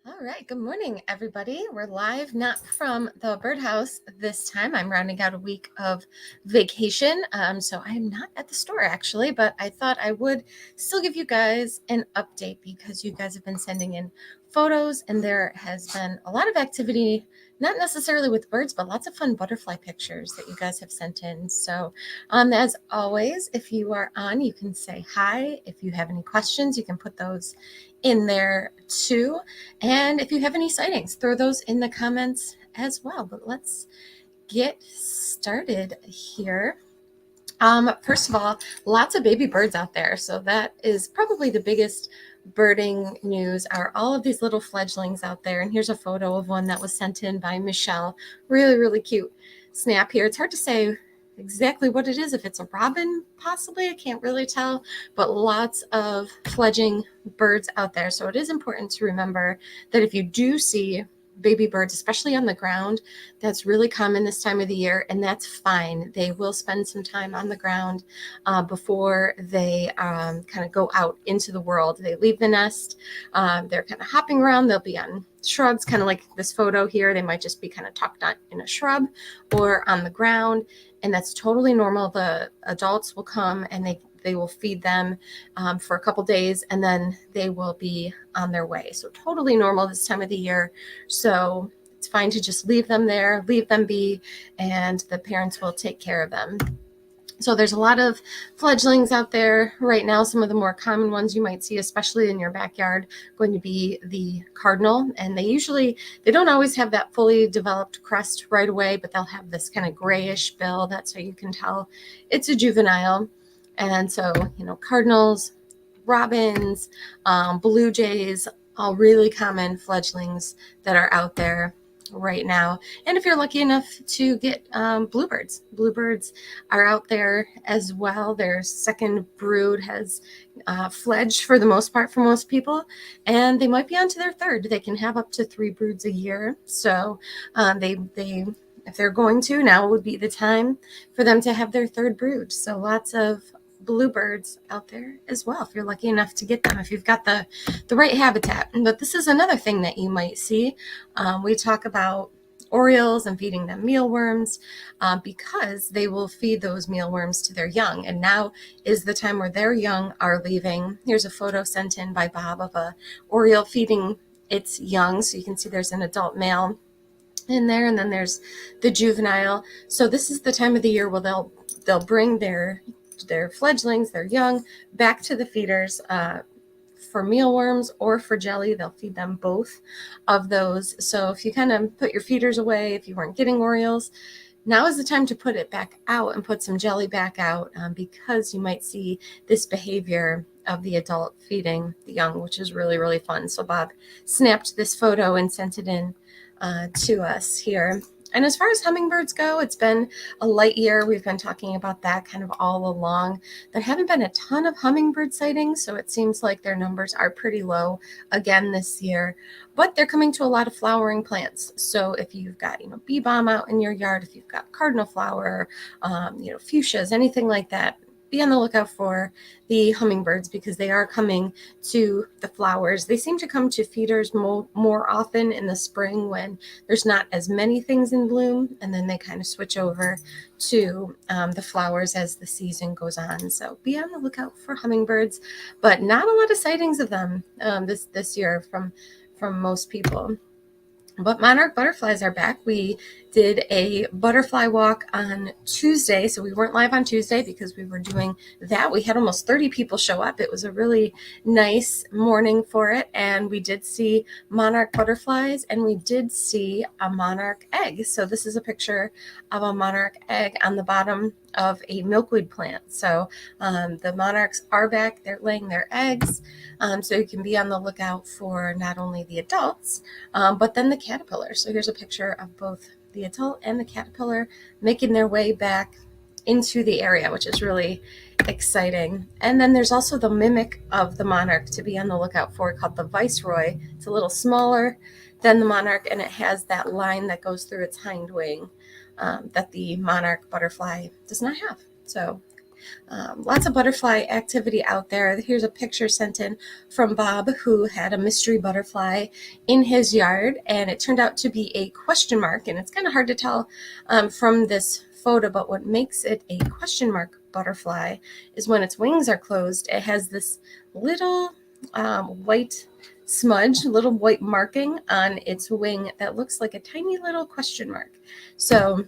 All right, good morning, everybody. We're live, not from the birdhouse this time. I'm rounding out a week of vacation, so I am not at the store actually, but I thought I would still give you guys an update because you guys have been sending in photos and there has been a lot of activity, not necessarily with birds, but lots of fun butterfly pictures that you guys have sent in. So as always, if you are on, you can say hi. If you have any questions, you can put those in there too. And if you have any sightings, throw those in the comments as well. But let's get started here. First of all, lots of baby birds out there. So that is probably the biggest birding news are all of these little fledglings out there. And here's a photo of one that was sent in by Michelle. Really, really cute snap here. It's hard to say exactly what it is. If it's a robin, possibly, I can't really tell, but lots of fledgling birds out there. So it is important to remember that if you do see baby birds, especially on the ground, that's really common this time of the year, and that's fine. They will spend some time on the ground before they kind of go out into the world. They leave the nest. They're kind of hopping around. They'll be on shrubs, kind of like this photo here. They might just be kind of tucked on in a shrub or on the ground, and that's totally normal. The adults will come and they will feed them for a couple days, and then they will be on their way. So totally normal this time of the year. So it's fine to just leave them there, leave them be, and the parents will take care of them. So there's a lot of fledglings out there right now. Some of the more common ones you might see, especially in your backyard, going to be the cardinal. And they don't always have that fully developed crest right away, but they'll have this kind of grayish bill. That's how you can tell it's a juvenile. And so, cardinals, robins, blue jays, all really common fledglings that are out there right now. And if you're lucky enough to get bluebirds are out there as well. Their second brood has fledged for the most part for most people, and they might be on to their third. They can have up to 3 broods a year. So they if they're going to, now would be the time for them to have their third brood. So lots of bluebirds out there as well, if you're lucky enough to get them, if you've got the right habitat. But this is another thing that you might see. We talk about orioles and feeding them mealworms because they will feed those mealworms to their young. And now is the time where their young are leaving. Here's a photo sent in by Bob of a oriole feeding its young. So you can see there's an adult male in there, and then there's the juvenile. So this is the time of the year where they'll bring their fledglings, their young, back to the feeders for mealworms or for jelly. They'll feed them both of those. So if you kind of put your feeders away, if you weren't getting orioles, now is the time to put it back out and put some jelly back out because you might see this behavior of the adult feeding the young, which is really, really fun. So Bob snapped this photo and sent it in to us here. And as far as hummingbirds go, it's been a light year. We've been talking about that kind of all along. There haven't been a ton of hummingbird sightings, so it seems like their numbers are pretty low again this year. But they're coming to a lot of flowering plants. So if you've got, bee balm out in your yard, if you've got cardinal flower, fuchsias, anything like that, be on the lookout for the hummingbirds because they are coming to the flowers. They seem to come to feeders more often in the spring when there's not as many things in bloom, and then they kind of switch over to the flowers as the season goes on. So be on the lookout for hummingbirds, but not a lot of sightings of them this year from most people. But monarch butterflies are back. We did a butterfly walk on Tuesday. So we weren't live on Tuesday because we were doing that. We had almost 30 people show up. It was a really nice morning for it. And we did see monarch butterflies and we did see a monarch egg. So this is a picture of a monarch egg on the bottom of a milkweed plant. So the monarchs are back. They're laying their eggs. So you can be on the lookout for not only the adults, but then the caterpillars. So here's a picture of both the adult and the caterpillar making their way back into the area, which is really exciting. And then there's also the mimic of the monarch to be on the lookout for, called the viceroy. It's a little smaller than the monarch, and it has that line that goes through its hind wing that the monarch butterfly does not have. So Lots of butterfly activity out there. Here's a picture sent in from Bob, who had a mystery butterfly in his yard, and it turned out to be a question mark, and it's kind of hard to tell from this photo, but what makes it a question mark butterfly is when its wings are closed, it has this little white smudge, little white marking on its wing that looks like a tiny little question mark. So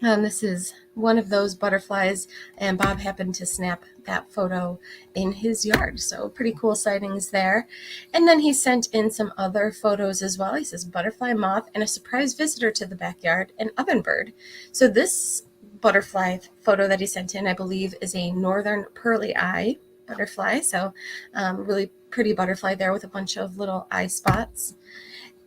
this is one of those butterflies, and Bob happened to snap that photo in his yard. So pretty cool sightings there. And then he sent in some other photos as well. He says butterfly, moth, and a surprise visitor to the backyard, an ovenbird. So this butterfly photo that he sent in, I believe, is a northern pearly eye butterfly. So really pretty butterfly there with a bunch of little eye spots.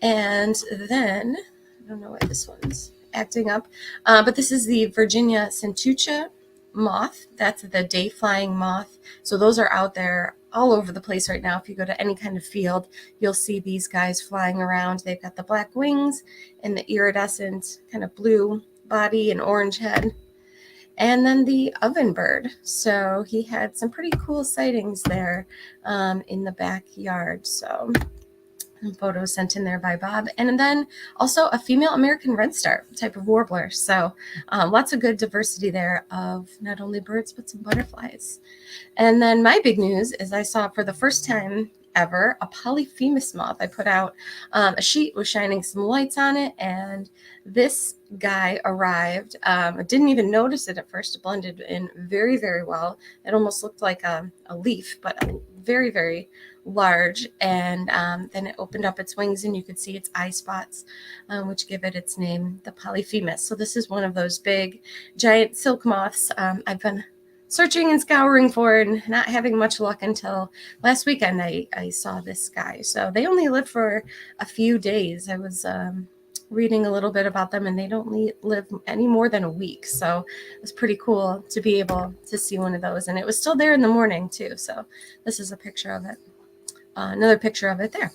And then, I don't know why this one's acting up, but this is the Virginia centucha moth. That's the day flying moth. So those are out there all over the place right now. If you go to any kind of field, you'll see these guys flying around. They've got the black wings and the iridescent kind of blue body and orange head. And then the ovenbird. So he had some pretty cool sightings there in the backyard. So photos sent in there by Bob. And then also a female American redstart type of warbler. So lots of good diversity there of not only birds, but some butterflies. And then my big news is I saw for the first time ever a polyphemus moth. I put out a sheet with shining some lights on it, and this guy arrived. I didn't even notice it at first. It blended in very, very well. It almost looked like a leaf, but very, very large. And then it opened up its wings, and you could see its eye spots, which give it its name, the polyphemus. So this is one of those big, giant silk moths I've been searching and scouring for and not having much luck until last weekend. I saw this guy. So they only live for a few days. I was reading a little bit about them, and they don't live any more than a week. So it was pretty cool to be able to see one of those. And it was still there in the morning too. So this is a picture of it. Another picture of it there.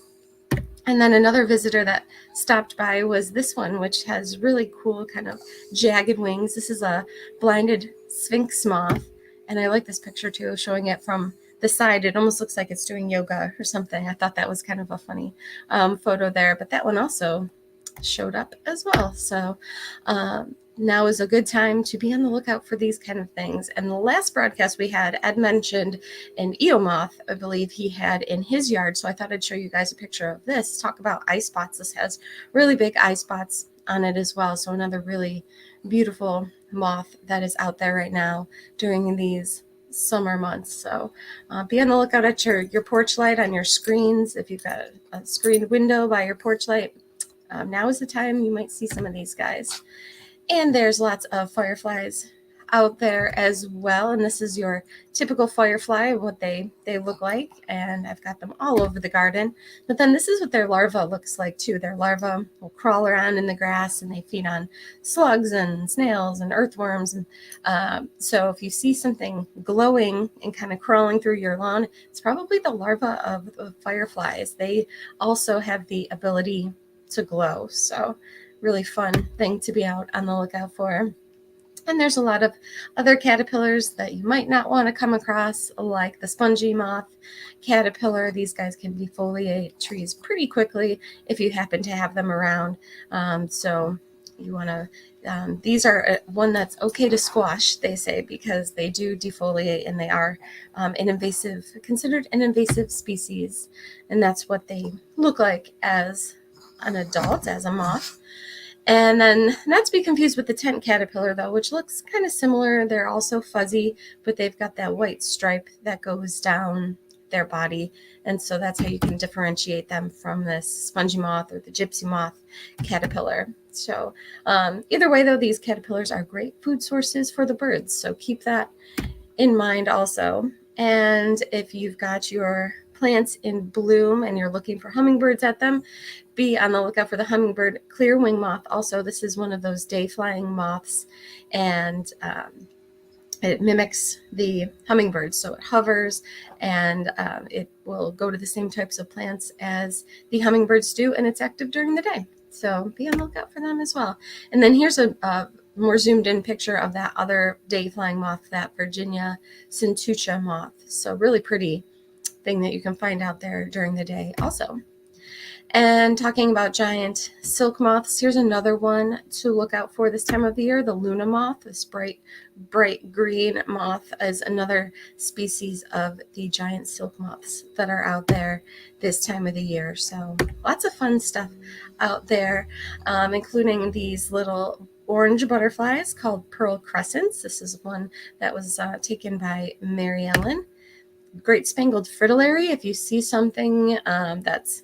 And then another visitor that stopped by was this one, which has really cool kind of jagged wings. This is a blinded sphinx moth. And I like this picture too, showing it from the side. It almost looks like it's doing yoga or something. I thought that was kind of a funny photo there. But that one also showed up as well. So now is a good time to be on the lookout for these kind of things. And the last broadcast we had, Ed mentioned an eomoth, I believe he had in his yard. So I thought I'd show you guys a picture of this. Talk about eye spots. This has really big eye spots on it as well. So another really beautiful moth that is out there right now during these summer months. So be on the lookout at your porch light, on your screens. If you've got a screened window by your porch light, now is the time you might see some of these guys. And there's lots of fireflies out there as well. And this is your typical firefly, what they look like. And I've got them all over the garden. But then this is what their larva looks like too. Their larva will crawl around in the grass, and they feed on slugs and snails and earthworms. And so if you see something glowing and kind of crawling through your lawn, it's probably the larva of fireflies. They also have the ability to glow. So really fun thing to be out on the lookout for. And there's a lot of other caterpillars that you might not want to come across, like the spongy moth caterpillar. These guys can defoliate trees pretty quickly if you happen to have them around. So you want to, these are one that's okay to squash, they say, because they do defoliate, and they are considered an invasive species. And that's what they look like as an adult, as a moth. And then not to be confused with the tent caterpillar, though, which looks kind of similar. They're also fuzzy, but they've got that white stripe that goes down their body. And so that's how you can differentiate them from this spongy moth or the gypsy moth caterpillar. So either way, though, these caterpillars are great food sources for the birds. So keep that in mind also. And if you've got your plants in bloom and you're looking for hummingbirds at them, be on the lookout for the hummingbird clearwing moth. Also, this is one of those day flying moths, and it mimics the hummingbird. So it hovers, and it will go to the same types of plants as the hummingbirds do, and it's active during the day. So be on the lookout for them as well. And then here's a more zoomed in picture of that other day flying moth, that Virginia centucha moth. So really pretty thing that you can find out there during the day also. And talking about giant silk moths, here's another one to look out for this time of the year. The Luna moth, this bright green moth, is another species of the giant silk moths that are out there this time of the year. So lots of fun stuff out there, including these little orange butterflies called pearl crescents. This is one that was taken by Mary Ellen. Great spangled fritillary. If you see something that's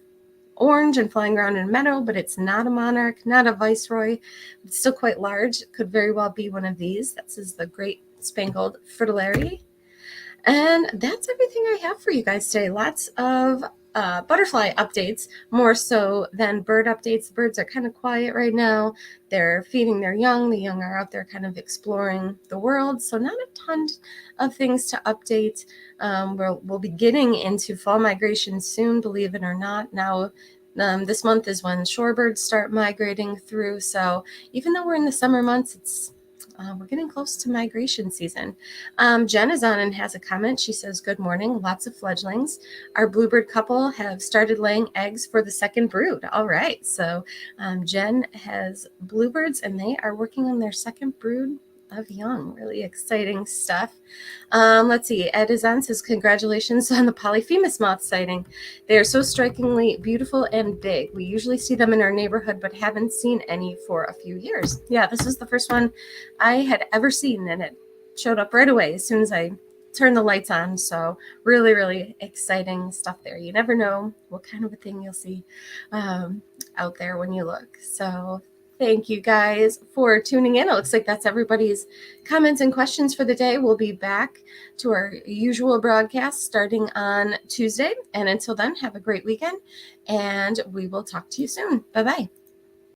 orange and flying around in a meadow, but it's not a monarch, not a viceroy, it's still quite large. It could very well be one of these. This is the great spangled fritillary. And that's everything I have for you guys today. Lots of butterfly updates, more so than bird updates. The birds are kind of quiet right now. They're feeding their young. The young are out there kind of exploring the world. So not a ton of things to update. We'll be getting into fall migration soon, believe it or not. Now, this month is when shorebirds start migrating through. So even though we're in the summer months, we're getting close to migration season. Jen is on and has a comment. She says, good morning, lots of fledglings. Our bluebird couple have started laying eggs for the second brood. All right, so Jen has bluebirds and they are working on their second brood of young. Really exciting stuff. Let's see. Ed is on, says congratulations on the polyphemus moth sighting. They are so strikingly beautiful and big. We usually see them in our neighborhood, but haven't seen any for a few years. Yeah, this is the first one I had ever seen, and it showed up right away as soon as I turned the lights on. So really, really exciting stuff there. You never know what kind of a thing you'll see out there when you look. So thank you guys for tuning in. It looks like that's everybody's comments and questions for the day. We'll be back to our usual broadcast starting on Tuesday. And until then, have a great weekend, and we will talk to you soon. Bye-bye.